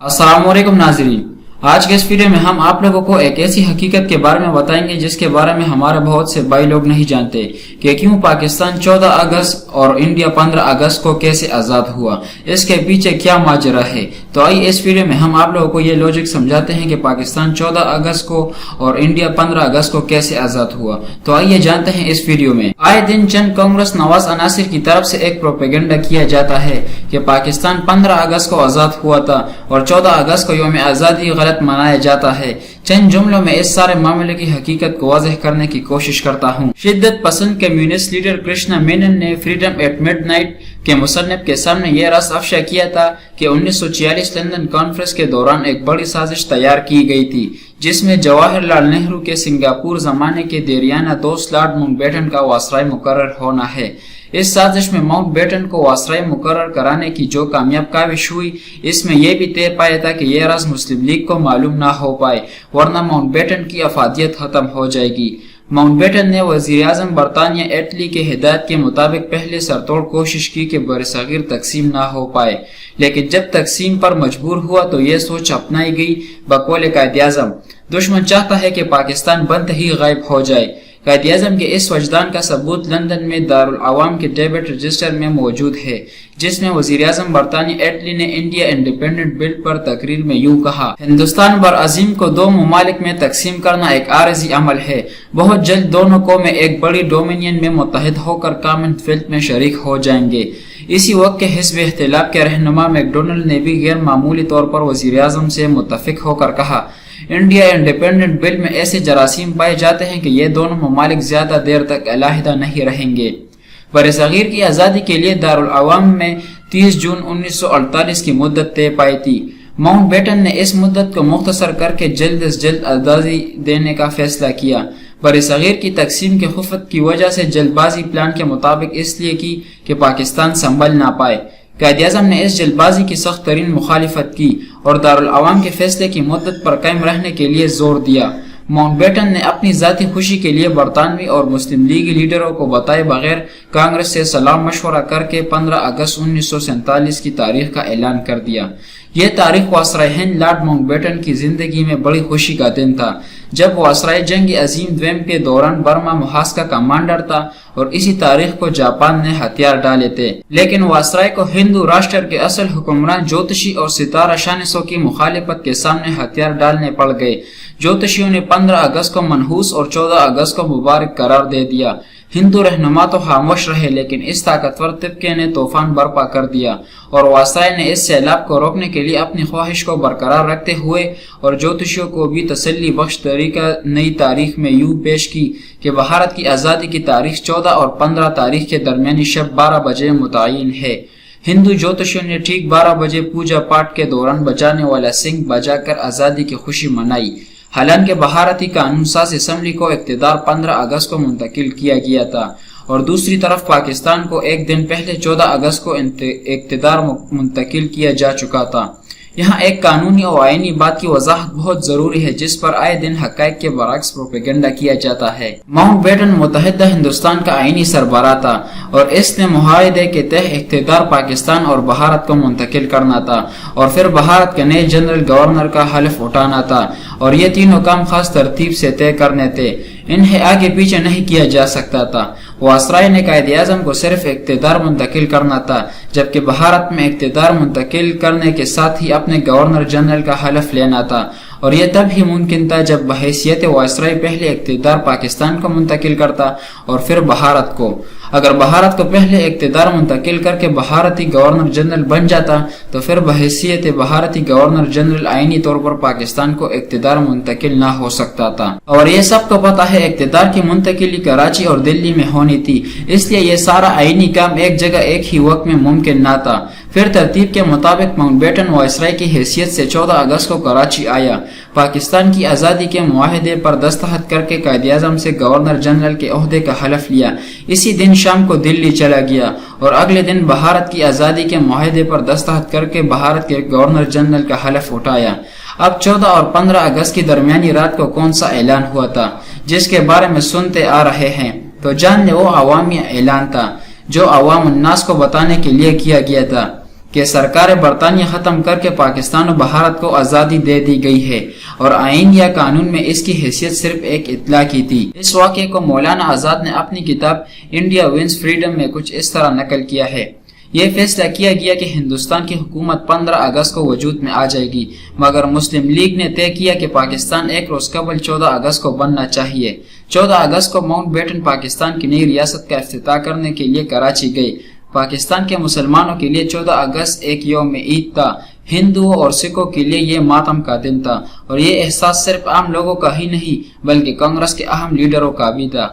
अस्सलाम वालेकुम नाज़रीन, आज के इस वीडियो में हम आप लोगों को एक ऐसी हकीकत के बारे में बताएंगे जिसके बारे में हमारे बहुत से भाई लोग नहीं जानते कि क्यों पाकिस्तान 14 अगस्त और इंडिया 15 अगस्त को कैसे आज़ाद हुआ, इसके पीछे क्या माजरा है। तो आइए इस वीडियो में हम आप लोगों को ये लॉजिक समझाते हैं कि पाकिस्तान 14 अगस्त को और इंडिया 15 अगस्त को कैसे आज़ाद हुआ। तो आइए जानते हैं इस वीडियो में। आए दिन चंद कांग्रेस नवाज अनासिर की तरफ से एक प्रोपेगेंडा किया जाता है कि पाकिस्तान 15 अगस्त को आज़ाद हुआ था और 14 अगस्त को यौम आज़ादी गलत मनाया जाता है। चंद जुमलों में इस सारे मामले की हकीकत को वाज़ेह करने की कोशिश करता हूँ। शिद्दत पसंद कम्युनिस्ट लीडर कृष्णा मेनन ने फ्रीडम एट मिडनाइट के मुसन्निफ के सामने यह राज अफशा किया था कि 1946 लंदन कॉन्फ्रेंस के दौरान एक बड़ी साजिश तैयार की गई थी जिसमें जवाहरलाल नेहरू के सिंगापुर जमाने के देरियाना दोस्त लॉर्ड माउंटबेटन का वासराय मुकर्रर होना है। इस साजिश में माउंटबेटन को वासराय मुकर्रर कराने की जो कामयाब काविश हुई, इसमें यह भी तय पाया था कि यह राज मुस्लिम लीग को मालूम ना हो पाए, वरना माउंटबेटन की अफादियत खत्म हो जाएगी। माउंटबेटन ने वजीर आजम बरतानिया एटली के हिदायत के मुताबिक पहले सरतोड़ कोशिश की कि बरसगीर तकसीम ना हो पाए, लेकिन जब तकसीम पर मजबूर हुआ तो यह सोच अपनाई गई। बकौल कायद आजम, दुश्मन चाहता है कि पाकिस्तान बनते ही गायब हो जाए। कायद आजम के इस वजदान का सबूत लंदन में दारुल अवाम के डेबिट रजिस्टर में मौजूद है, जिसमें वजीर आजम बरतानिया एटली ने इंडिया इंडिपेंडेंट बिल पर तकरीर में यूं कहा, हिंदुस्तान बर अजीम को दो ममालिक में तकसीम करना एक आरजी अमल है। बहुत जल्द दोनों कौमें एक बड़ी डोमिनियन में मुत्तहिद होकर कॉमनवेल्थ में शरीक हो जाएंगे। इसी वक्त के हिज़्ब इख्तिलाफ के रहनुमा मैकडोनल्ड ने भी गैर मामूली तौर पर वजीर आजम से मुत्तफिक होकर कहा, इंडिया इंडिपेंडेंट बिल में ऐसे जरासीम पाए जाते हैं कि ये दोनों ममालिक ज्यादा देर तक अलहदा नहीं रहेंगे। बरसगीर की आज़ादी के लिए दारुल अवाम में 30 जून 1948 की मुद्दत तय पाई थी। माउंटबेटन ने इस मुद्दत को मुख्तसर करके जल्द से जल्द आज़ादी देने का फैसला किया। बरसगीर की तकसीम के खुफत की वजह से जल्दबाजी प्लान के मुताबिक इसलिए की कि पाकिस्तान संभल ना पाए। कायद-ए-आज़म ने इस जल्दबाजी की सख्त तरीन मुखालिफत की और दारुल अवाम के फैसले की मुद्दत पर कायम रहने के लिए जोर दिया। माउंटबेटन ने अपनी जाती खुशी के लिए बरतानवी और मुस्लिम लीगी लीडरों को बताए बगैर कांग्रेस से सलाह मशवरा करके 15 अगस्त 1947 की तारीख का ऐलान कर दिया। यह तारीख वासराय हिंद लॉर्ड माउंटबेटन की जिंदगी में बड़ी खुशी का दिन था, जब वासराय जंग अजीम द्वेम के दौरान बर्मा मुहाज का कमांडर था और इसी तारीख को जापान ने हथियार डाले थे। लेकिन वासराय को हिंदू राष्ट्र के असल हुक्मरान ज्योतिषी और सितारा शानिसों की मुखालिफत के सामने हथियार डालने पड़ गए। ज्योतिषियों ने 15 अगस्त को मनहूस और 14 अगस्त को मुबारक करार दे दिया। हिंदू रहनुमा तो खामोश रहे, लेकिन इस ताकतवर तबके ने तूफान बर्पा कर दिया और वासराय ने इस सैलाब को रोकने के लिए अपनी ख्वाहिश को बरकरार रखते हुए और ज्योतिषियों को भी तसल्ली बख्श तरीका नई तारीख में यूं पेश की कि भारत की आज़ादी की तारीख 14 और 15 तारीख के दरमियानी शब 12 बजे मुतय्यन है। हिंदू ज्योतिषियों ने ठीक 12 बजे पूजा पाठ के दौरान बजाने वाला सिंह बजाकर आज़ादी की खुशी मनाई। हालांकि भारतीय कानून साज असम्बली को इख्तिदार 15 अगस्त को मुंतकिल किया गया था और दूसरी तरफ पाकिस्तान को एक दिन पहले 14 अगस्त को इख्तिदार मुंतकिल किया जा चुका था। यहाँ एक कानूनी और आईनी बात की वजाहत बहुत जरूरी है जिस पर आए दिन हकायक के बरअक्स प्रोपेगेंडा किया जाता है। माउंटबेटन मुत्तहिदा हिंदुस्तान का आईनी सरबराह था और इसने मुआहदे के तहत इख्तिदार पाकिस्तान और भारत को मुंतकिल करना था और फिर भारत के नए जनरल गवर्नर का हल्फ उठाना था और ये तीनों काम खास तरतीब से तय करने थे। इन्हें आगे पीछे नहीं किया जा सकता था। वासराय ने कायद-ए-आज़म को सिर्फ इख्तिदार मुंतकिल करना था, जबकि भारत में इख्तिदार मुंतकिल करने के साथ ही अपने गवर्नर जनरल का हल्फ लेना था और यह तब ही मुमकिन था जब बहैसियत वासराय पहले इख्तिदार पाकिस्तान को मुंतकिल करता और फिर भारत को। अगर भारत को पहले इख्तिदार मुंतकिल करके भारतीय गवर्नर जनरल बन जाता तो फिर बहैसियत भारतीय गवर्नर जनरल आईनी तौर पर पाकिस्तान को इख्तिदार मुंतकिल ना हो सकता था। और ये सबको पता है इख्तिदार की मुंतकिली कराची और दिल्ली में होनी थी, इसलिए ये सारा आईनी काम एक जगह एक ही वक्त में मुमकिन ना था। फिर तरतीब के मुताबिक माउंटबेटन वायसराय की हैसियत से 14 अगस्त को कराची आया। पाकिस्तान की आज़ादी के मुआहदे पर दस्तखत करके कायद-ए-आज़म से गवर्नर जनरल के ओहदे का हलफ लिया। इसी दिन शाम को दिल्ली चला गया और अगले दिन भारत की आज़ादी के मुआहदे पर दस्तखत करके भारत के गवर्नर जनरल का हलफ उठाया। अब 14 और 15 अगस्त की दरमियानी रात को कौन सा ऐलान हुआ था जिसके बारे में सुनते आ रहे हैं, तो जान ले वो अवामी ऐलान था जो अवाम उन्नास को बताने के लिए किया गया था کہ سرکار برطانیہ ختم کر کے پاکستان و بھارت کو آزادی دے دی گئی ہے اور آئین یا قانون میں اس کی حیثیت صرف ایک اطلاع کی تھی۔ اس واقعے کو مولانا آزاد نے اپنی کتاب انڈیا ونز فریڈم میں کچھ اس طرح نقل کیا ہے۔ یہ فیصلہ کیا گیا کہ ہندوستان کی حکومت 15 اگست کو وجود میں آ جائے گی، مگر مسلم لیگ نے طے کیا کہ پاکستان ایک روز قبل 14 اگست کو بننا چاہیے۔ 14 اگست کو ماؤنٹ بیٹن پاکستان کی نئی ریاست کا افتتاح کرنے کے لیے کراچی گئے۔ پاکستان کے مسلمانوں کے لیے 14 اگست ایک یوم عید تھا، ہندوؤں اور سکھوں کے لیے یہ ماتم کا دن تھا، اور یہ احساس صرف عام لوگوں کا ہی نہیں بلکہ کانگریس کے اہم لیڈروں کا بھی تھا۔